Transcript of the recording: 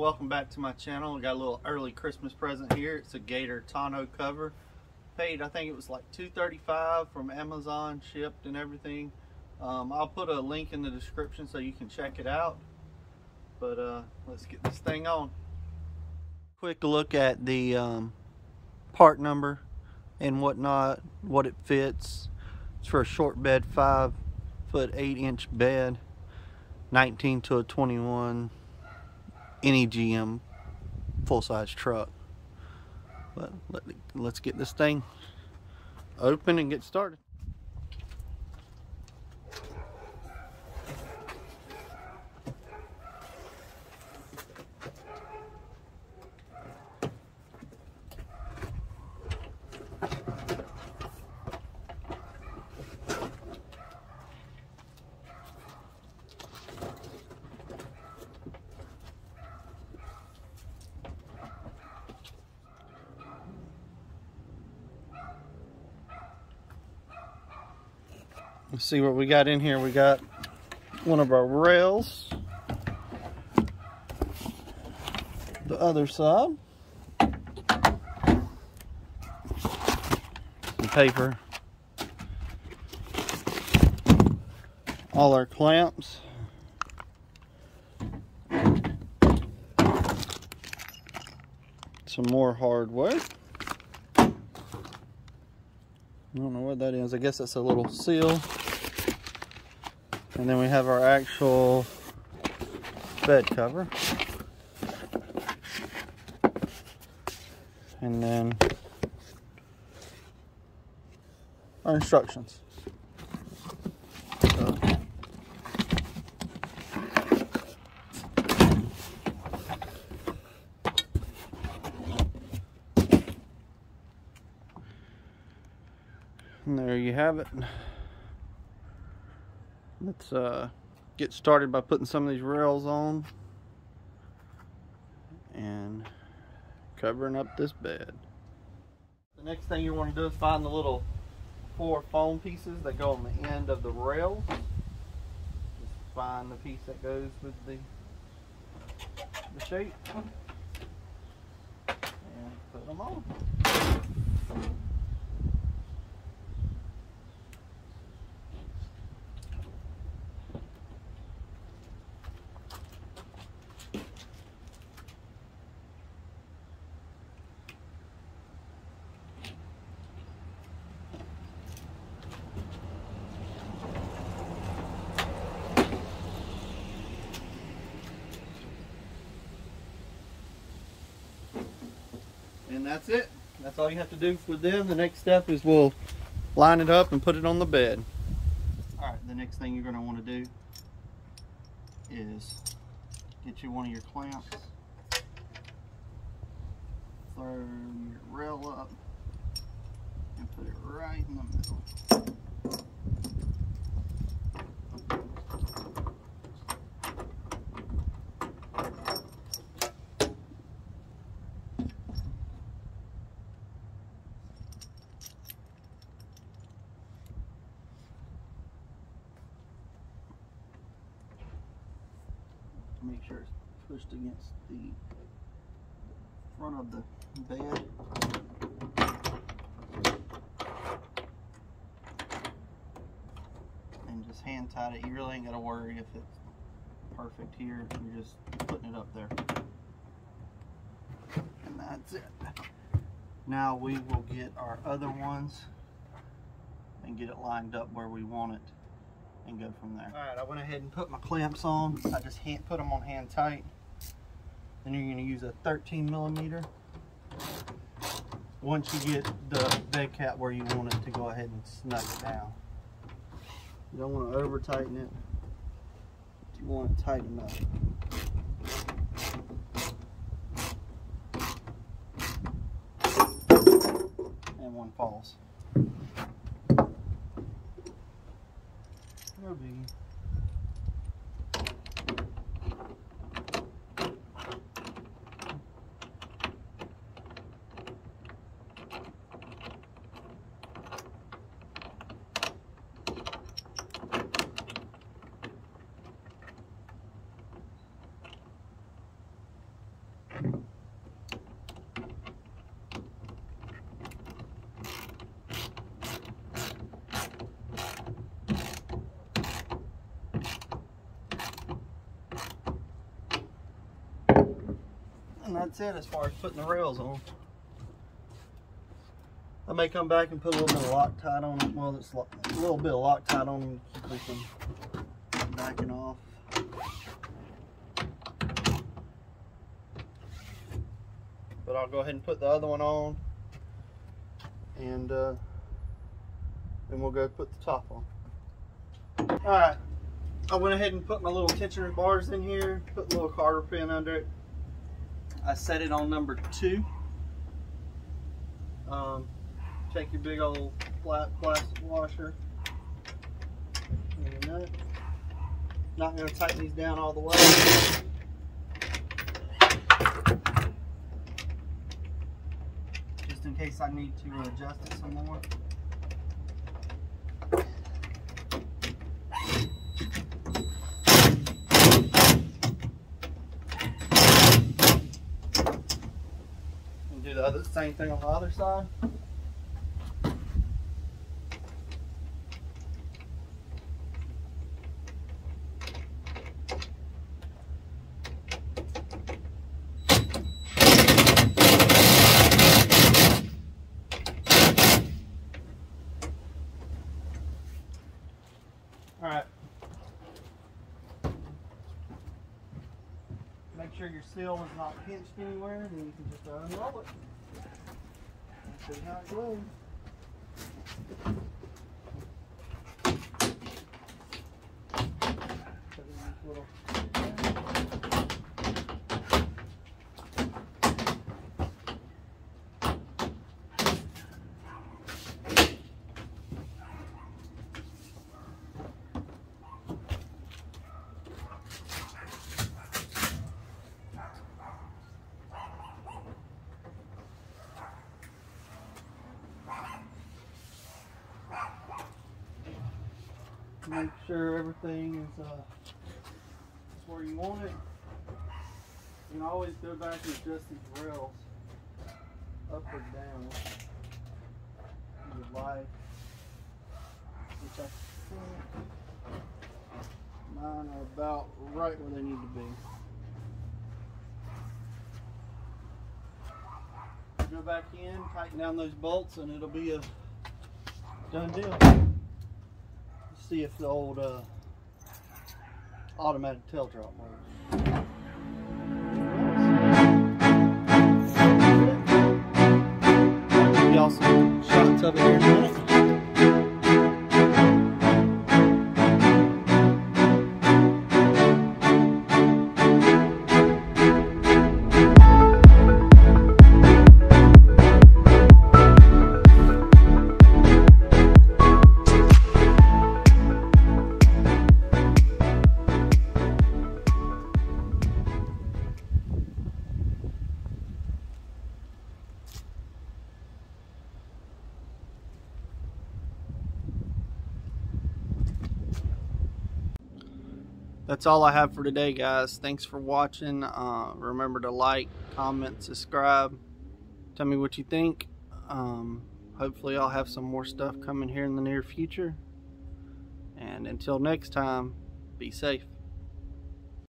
welcome back to my channel. I got a little early Christmas present here. It's a Gator tonneau cover. Paid, I think it was like $2.35 from Amazon, shipped and everything. I'll put a link in the description so you can check it out. But let's get this thing on. Quick look at the part number and whatnot, what it fits. It's for a short bed, 5-foot 8-inch bed, 19 to a 21, any GM full-size truck. But let's get this thing open and get started. Let's see what we got in here. We got one of our rails, the other side, some paper, all our clamps, some more hardware. I don't know what that is. I guess that's a little seal. And then we have our actual bed cover. And then our instructions. And there you have it. Let's get started by putting some of these rails on and covering up this bed. The next thing you want to do is find the little 4 foam pieces that go on the end of the rails. Just find the piece that goes with the shape and put them on. And that's it. That's all you have to do for them. The next step is we'll line it up and put it on the bed. Alright, the next thing you're going to want to do is get you one of your clamps, throw your rail up and put it right in the middle. Make sure it's pushed against the front of the bed. And just hand tight it. You really ain't got to worry if it's perfect here. You're just putting it up there. And that's it. Now we will get our other ones and get it lined up where we want it and go from there. Alright, I went ahead and put my clamps on. I just put them on hand tight. Then you're going to use a 13mm. Once you get the bed cap where you want it to, go ahead and snug it down. You don't want to over tighten it. You want it tight enough. And one falls. No biggie. and that's it as far as putting the rails on. I may come back and put a little bit of Loctite on it. Well, it's a little bit of Loctite on them to keep them from backing off. But I'll go ahead and put the other one on, and then we'll go put the top on. Alright, I went ahead and put my little tensioner bars in here, put a little carter pin under it. I set it on number 2. Take your big old flat plastic washer and a nut. Not going to tighten these down all the way. Just in case I need to adjust it some more. And do the same thing on the other side. Alright. Make sure your seal is not pinched anywhere, and then you can just unroll it. And see how it goes. Put in this little make sure everything is where you want it. You can always go back and adjust these rails up or down if you like. Which I think mine are about right where they need to be. Go back in, tighten down those bolts, and it'll be a done deal. See if the old automatic tail drop works. Y'all some shots of it here in a minute. That's all I have for today, guys. Thanks for watching. Remember to like, comment, subscribe. Tell me what you think. Hopefully I'll have some more stuff coming here in the near future. And until next time, be safe.